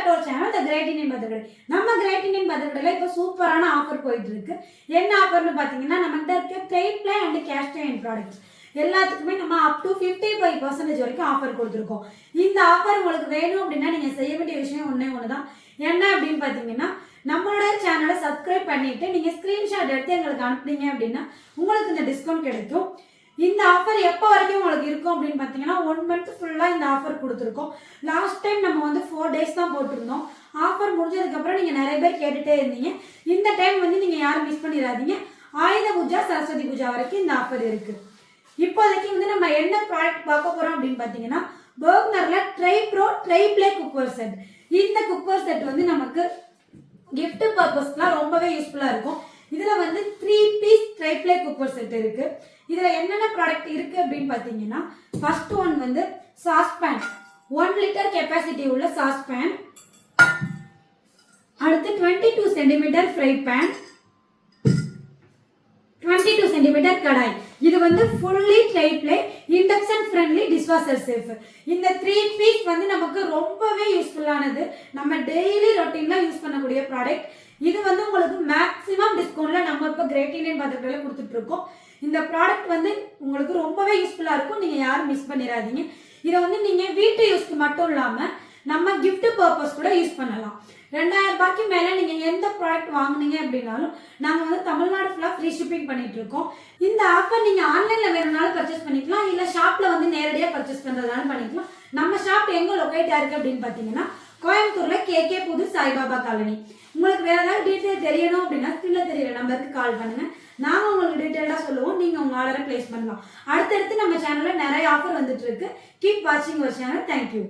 Back to our channel the great Indian பதக்கடை. நம்ம great Indian பதக்கடையில இப்போ சூப்பரான ஆஃபர் போயிட்டு இருக்கு. என்ன ஆஃபர்னு பாத்தீங்கன்னா நம்மகிட்ட இருக்க trade play and cash and products எல்லாத்துக்குமே நம்ம அப் டு 55% வரைக்கும் ஆஃபர் கொடுத்துருக்கோம். இந்த ஆஃபர் உங்களுக்கு வேணும் அப்படின்னா நீங்க செய்ய வேண்டிய விஷயம் ஒண்ணு தான். என்ன அப்படின்னு பாத்தீங்கன்னா நம்மளோட சேனலை சப்ஸ்கிரைப் பண்ணிட்டு நீங்க ஸ்கிரீன்ஷாட் எடுத்து எங்களுக்கு அனுப்புனீங்க அப்படின்னா உங்களுக்கு இந்த டிஸ்கவுண்ட் கிடைக்கும். இந்த ஆஃபர் எப்போ வரைக்கும் உங்களுக்கு இருக்கும் அப்படின்னு பார்த்தீங்கன்னா 1 மந்த் ஃபுல்லாக இந்த ஆஃபர் கொடுத்துருக்கோம். லாஸ்ட் டைம் நம்ம வந்து 4 டேஸ் தான் போட்டிருந்தோம். ஆஃபர் முடிஞ்சதுக்கப்புறம் நீங்கள் நிறைய பேர் கேட்டுகிட்டே இருந்தீங்க. இந்த டைம் வந்து நீங்கள் யாரும் மிஸ் பண்ணிடாதீங்க. ஆயுத பூஜா சரஸ்வதி பூஜா வரைக்கும் இந்த ஆஃபர் இருக்குது. இப்போதைக்கு வந்து நம்ம என்ன ப்ராடக்ட் பார்க்க போகிறோம் அப்படின்னு பார்த்தீங்கன்னா பர்க்னரில் tri pro tri ply cookware set. இந்த குக்வேர் செட் வந்து நமக்கு கிஃப்ட் பர்பஸ்க்குலாம் ரொம்பவே யூஸ்ஃபுல்லாக இருக்கும். இதில் வந்து 3 piece tri ply cooker set இருக்கு. இதில் என்னென்ன ப்ராடக்ட் இருக்கு அப்படின்னு பார்த்தீங்கன்னா ஃபர்ஸ்ட் ஒன் வந்து சாஸ்பேன், 1 லிட்டர் கெப்பாசிட்டி உள்ள சாஸ்பேன். அடுத்து 22 centimetre fry pan, 22 centimetre kadai. இது வந்து fully tri ply induction friendly dishwasher safe. இந்த 3 பீஸ் வந்து நமக்கு ரொம்பவே யூஸ்ஃபுல்லானது. நம்ம டெய்லி ரொட்டீன்ல யூஸ் பண்ணக்கூடிய ப்ராடக்ட். இது வந்து உங்களுக்கு மேக்ஸிமம் டிஸ்கவுண்ட்ல நம்ம இப்போ கிரேட் இந்தியன் பதக்கடையில கொடுத்துட்டு இருக்கோம். இந்த ப்ராடக்ட் வந்து உங்களுக்கு ரொம்பவே யூஸ்ஃபுல்லா இருக்கும். நீங்க யாரும் மிஸ் பண்ணிடாதீங்க. இதை வந்து நீங்க வீட்டு யூஸ்க்கு மட்டும் இல்லாம நம்ம கிஃப்ட் பர்பஸ் கூட யூஸ் பண்ணலாம். 2000 ரூபாய்க்கு மேல நீங்க எந்த ப்ராடக்ட் வாங்குனீங்க அப்படின்னாலும் நாங்க வந்து தமிழ்நாடு ஃபுல்லா ஃப்ரீ ஷிப்பிங் பண்ணிட்டு இருக்கோம். இந்த ஆஃபர் நீங்க ஆன்லைன்ல வேணும்னாலும் பர்ச்சேஸ் பண்ணிக்கலாம், இல்ல ஷாப்ல வந்து நேரடியா பர்ச்சேஸ் பண்றதுனாலும் பண்ணிக்கலாம். நம்ம ஷாப் எங்க லொகேட் ஆயிருக்கு அப்படின்னு பாத்தீங்கன்னா கோயம்புத்தூர்ல கேகே புது சாய்பாபா காலனி. உங்களுக்கு வேற ஏதாவது டீட்டெயில் தெரியணும் அப்படின்னா கீழே தெரியற நம்பருக்கு கால் பண்ணுங்க. நாங்க உங்களுக்கு டீட்டெயிலா சொல்லுவோம். நீங்க உங்க ஆர்டரை பிளேஸ் பண்ணலாம். அடுத்தடுத்து நம்ம சேனல்ல நிறைய ஆஃபர் வந்துட்டு இருக்கு. கீப் வாட்சிங் அவர் சேனல். தேங்க்யூ.